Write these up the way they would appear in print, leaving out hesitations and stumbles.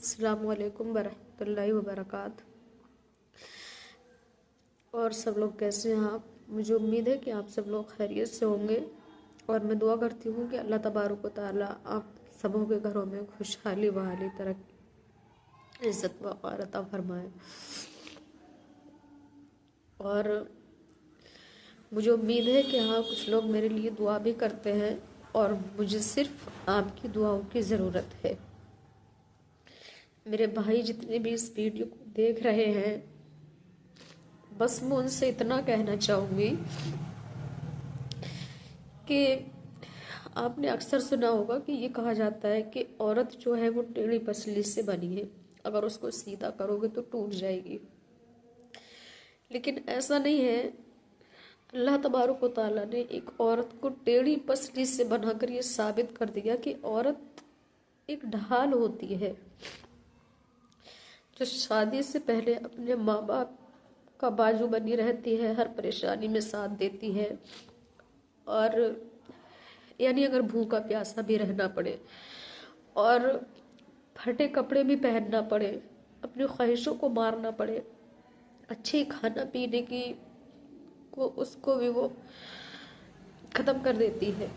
अस्सलामु अलैकुम वरहमतुल्लाहि वबरकातुहू। और सब लोग कैसे हैं आप? मुझे उम्मीद है कि आप सब लोग खैरियत से होंगे और मैं दुआ करती हूँ कि अल्लाह तबारक व तआला आप सबों के घरों में खुशहाली बहाली तरक्की इज़्ज़त वक़ार अता फरमाए। और मुझे उम्मीद है कि हाँ, कुछ लोग मेरे लिए दुआ भी करते हैं और मुझे सिर्फ आपकी दुआओं की ज़रूरत है। मेरे भाई जितने भी इस वीडियो को देख रहे हैं, बस मैं उनसे इतना कहना चाहूँगी कि आपने अक्सर सुना होगा कि ये कहा जाता है कि औरत जो है वो टेढ़ी पसली से बनी है, अगर उसको सीधा करोगे तो टूट जाएगी। लेकिन ऐसा नहीं है। अल्लाह तबारक व तआला ने एक औरत को टेढ़ी पसली से बनाकर ये साबित कर दिया कि औरत एक ढाल होती है जो शादी से पहले अपने माँ बाप का बाजू बनी रहती है, हर परेशानी में साथ देती है। और यानी अगर भूखा प्यासा भी रहना पड़े और फटे कपड़े भी पहनना पड़े, अपनी ख्वाहिशों को मारना पड़े, अच्छे खाना पीने की को उसको भी वो ख़त्म कर देती है।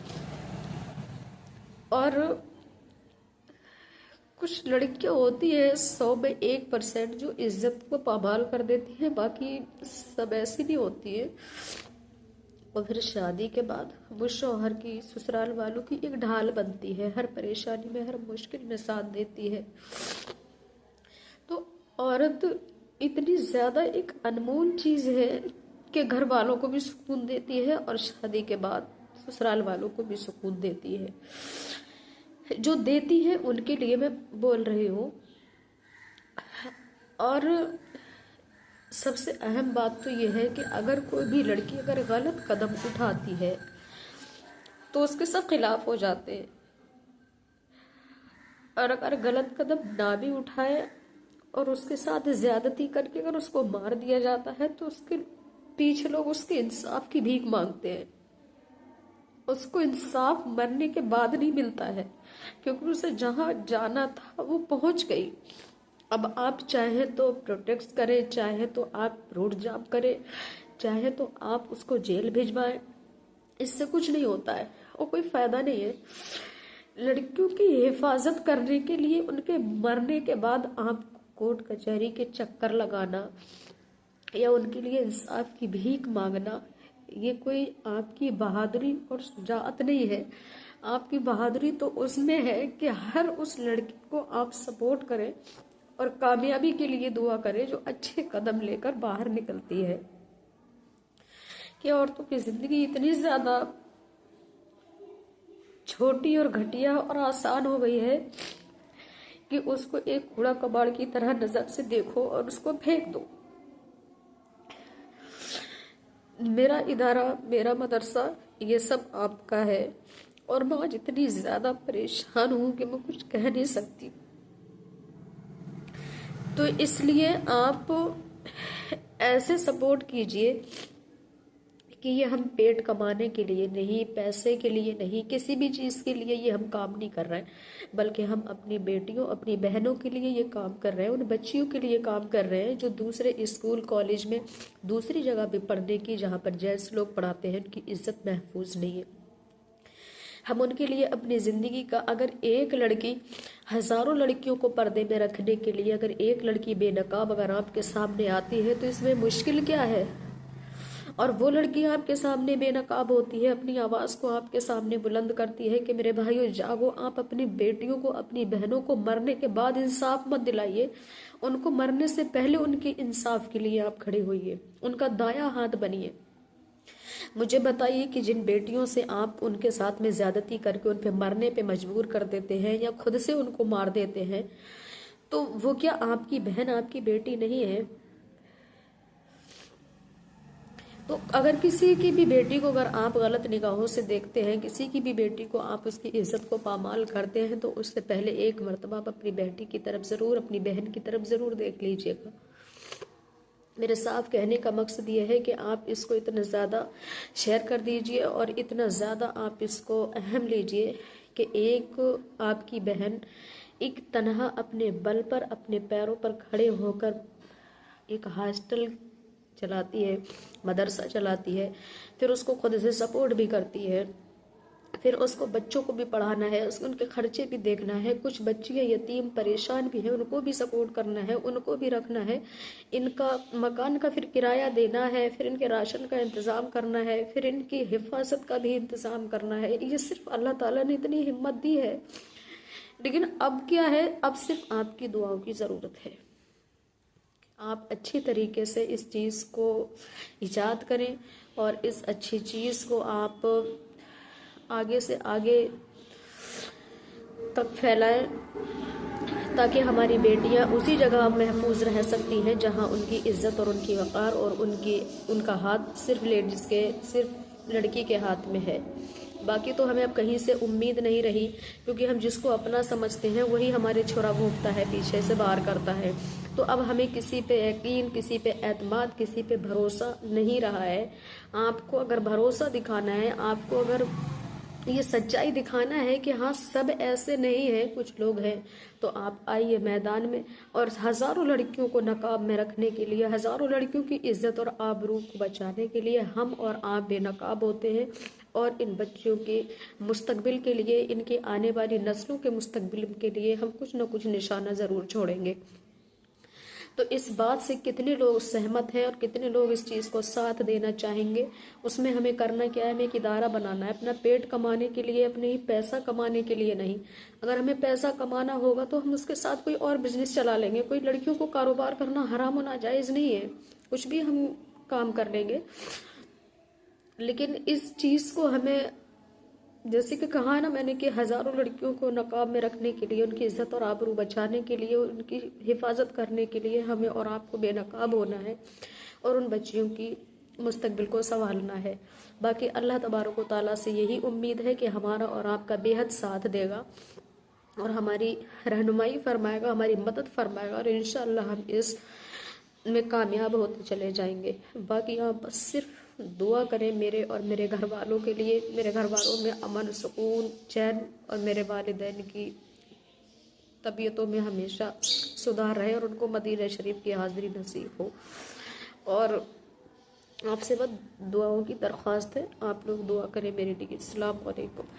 और कुछ लड़कियां होती है 100 में 1% जो इज्जत को पामाल कर देती है, बाकी सब ऐसी नहीं होती है। और फिर शादी के बाद वो शौहर की, ससुराल वालों की एक ढाल बनती है, हर परेशानी में, हर मुश्किल में साथ देती है। तो औरत इतनी ज़्यादा एक अनमोल चीज़ है कि घर वालों को भी सुकून देती है और शादी के बाद ससुराल वालों को भी सुकून देती है। जो देती है उनके लिए मैं बोल रही हूँ। और सबसे अहम बात तो यह है कि अगर कोई भी लड़की अगर गलत कदम उठाती है तो उसके सब खिलाफ हो जाते हैं, और अगर गलत कदम ना भी उठाए और उसके साथ ज्यादती करके अगर उसको मार दिया जाता है तो उसके पीछे लोग उसके इंसाफ की भीख मांगते हैं। उसको इंसाफ मरने के बाद नहीं मिलता है, क्योंकि उसे जहां जाना था वो पहुंच गई। अब आप चाहे तो प्रोटेक्ट करें, चाहे तो आप रोड जाम करें, चाहे तो आप उसको जेल भिजवाएं, इससे कुछ नहीं होता है और कोई फायदा नहीं है। लड़कियों की हिफाजत करने के लिए उनके मरने के बाद आप कोर्ट कचहरी के चक्कर लगाना या उनके लिए इंसाफ की भीख मांगना, ये कोई आपकी बहादुरी और शुजाअत नहीं है। आपकी बहादुरी तो उसमें है कि हर उस लड़की को आप सपोर्ट करें और कामयाबी के लिए दुआ करें जो अच्छे कदम लेकर बाहर निकलती है। कि औरतों की जिंदगी इतनी ज्यादा छोटी और घटिया और आसान हो गई है कि उसको एक कूड़ा कबाड़ की तरह नजर से देखो और उसको फेंक दो। मेरा इदारा, मेरा मदरसा, ये सब आपका है। और मैं आज इतनी ज्यादा परेशान हूं कि मैं कुछ कह नहीं सकती। तो इसलिए आप ऐसे सपोर्ट कीजिए कि ये हम पेट कमाने के लिए नहीं, पैसे के लिए नहीं, किसी भी चीज़ के लिए ये हम काम नहीं कर रहे हैं, बल्कि हम अपनी बेटियों, अपनी बहनों के लिए ये काम कर रहे हैं, उन बच्चियों के लिए काम कर रहे हैं जो दूसरे स्कूल कॉलेज में, दूसरी जगह भी पढ़ने की, जहाँ पर जेंट्स लोग पढ़ाते हैं, उनकी इज्जत महफूज नहीं है। हम उनके लिए अपनी ज़िंदगी का, अगर एक लड़की हज़ारों लड़कियों को पर्दे में रखने के लिए, अगर एक लड़की बेनकाब अगर आपके सामने आती है तो इसमें मुश्किल क्या है? और वो लड़की आपके सामने बेनकाब होती है, अपनी आवाज़ को आपके सामने बुलंद करती है कि मेरे भाइयों जागो, आप अपनी बेटियों को, अपनी बहनों को मरने के बाद इंसाफ मत दिलाइए, उनको मरने से पहले उनके इंसाफ के लिए आप खड़े होइए, उनका दाया हाथ बनिए। मुझे बताइए कि जिन बेटियों से आप उनके साथ में ज्यादती करके उन पे मरने पे मजबूर कर देते हैं या खुद से उनको मार देते हैं, तो वो क्या आपकी बहन, आपकी बेटी नहीं है? तो अगर किसी की भी बेटी को अगर आप गलत निगाहों से देखते हैं, किसी की भी बेटी को आप उसकी इज्जत को पामाल करते हैं, तो उससे पहले एक मर्तबा आप अपनी बेटी की तरफ ज़रूर, अपनी बहन की तरफ ज़रूर देख लीजिएगा। मेरे साफ कहने का मकसद ये है कि आप इसको इतना ज़्यादा शेयर कर दीजिए और इतना ज़्यादा आप इसको अहम लीजिए कि एक आपकी बहन, ایک تنہا اپنے بل پر اپنے پیروں پر کھڑے ہو کر ایک ہاسٹل چلاتی ہے، مدرسہ چلاتی ہے، پھر اس کو خود سے سپورٹ بھی کرتی ہے، پھر اس کو بچوں کو بھی پڑھانا ہے، اس کو ان کے خرچے بھی دیکھنا ہے، کچھ بچیاں یتیم پریشان بھی ہیں ان کو بھی سپورٹ کرنا ہے، ان کو بھی رکھنا ہے، ان کا مکان کا پھر کرایہ دینا ہے، پھر ان کے راشن کا انتظام کرنا ہے، پھر ان کی حفاظت کا بھی انتظام کرنا ہے۔ یہ صرف اللہ تعالیٰ نے اتنی ہمت دی ہے، لیکن اب کیا ہے، اب صرف آپ کی دعاؤں کی ضرورت ہے۔ آپ اچھی طریقے سے اس چیز کو ایجاد کریں اور اس اچھی چیز کو آپ آگے سے آگے تک پھیلائیں، تاکہ ہماری بیٹیاں اسی جگہ محفوظ رہ سکتی ہیں جہاں ان کی عزت اور ان کی وقار اور ان کا ہاتھ صرف لڑکی کے ہاتھ میں ہے۔ باقی تو ہمیں اب کہیں سے امید نہیں رہی، کیونکہ ہم جس کو اپنا سمجھتے ہیں وہی ہمارے چھرا گھونپتا ہے، پیچھے سے وار کرتا ہے۔ تو اب ہمیں کسی پہ یقین، کسی پہ اعتماد، کسی پہ بھروسہ نہیں رہا ہے۔ آپ کو اگر بھروسہ دکھانا ہے، آپ کو اگر یہ سچائی دکھانا ہے کہ ہاں سب ایسے نہیں ہیں، کچھ لوگ ہیں، تو آپ آئیے میدان میں، اور ہزاروں لڑکیوں کو نقاب میں رکھنے کے لیے، ہزاروں لڑکیوں کی عزت اور آبرو کو بچانے کے لیے ہم اور آپ بے نقاب ہوتے ہیں، اور ان بچیوں کے مستقبل کے لیے، ان کے آنے والی نسلوں کے مستقبل کے لیے ہم کچھ نہ کچھ نشانہ ضرور چھوڑیں گے۔ تو اس بات سے کتنے لوگ سہمت ہیں اور کتنے لوگ اس چیز کو ساتھ دینا چاہیں گے، اس میں ہمیں کرنا کیا ہے، ہمیں ایک ادارہ بنانا ہے، اپنا پیٹ کمانے کے لیے، اپنے ہی پیسہ کمانے کے لیے نہیں۔ اگر ہمیں پیسہ کمانا ہوگا تو ہم اس کے ساتھ کوئی اور بزنس چلا لیں گے، کوئی لڑکیوں کو کاروبار کرنا حرام و ناجائز نہیں ہے، کچھ بھی ہم کام کر لیں گے، لیکن اس چیز کو ہمیں، جیسے کہ کہا نا میں نے کہ ہزاروں لڑکیوں کو نقاب میں رکھنے کے لیے، ان کی عزت اور آبرو بچانے کے لیے، ان کی حفاظت کرنے کے لیے ہمیں اور آپ کو بے نقاب ہونا ہے اور ان بچیوں کی مستقبل کو سنبھالنا ہے۔ باقی اللہ تبارک و تعالیٰ سے یہی امید ہے کہ ہمارا اور آپ کا بے حد ساتھ دے گا اور ہماری رہنمائی فرمائے گا، ہماری مدد فرمائے گا، اور انشاءاللہ ہم اس میں کامیاب ہوتے چلے جائیں گے۔ باقی آپ بس صرف دعا کریں میرے اور میرے گھر والوں کے لیے، میرے گھر والوں میں امن، سکون، چین، اور میرے والدین کی طبیعتوں میں ہمیشہ سدھار رہے اور ان کو مدینہ شریف کی حاضری نصیب ہو۔ اور آپ سے بس دعاؤں کی درخواست ہے، آپ لوگ دعا کریں میرے لیے۔ السلام علیکم۔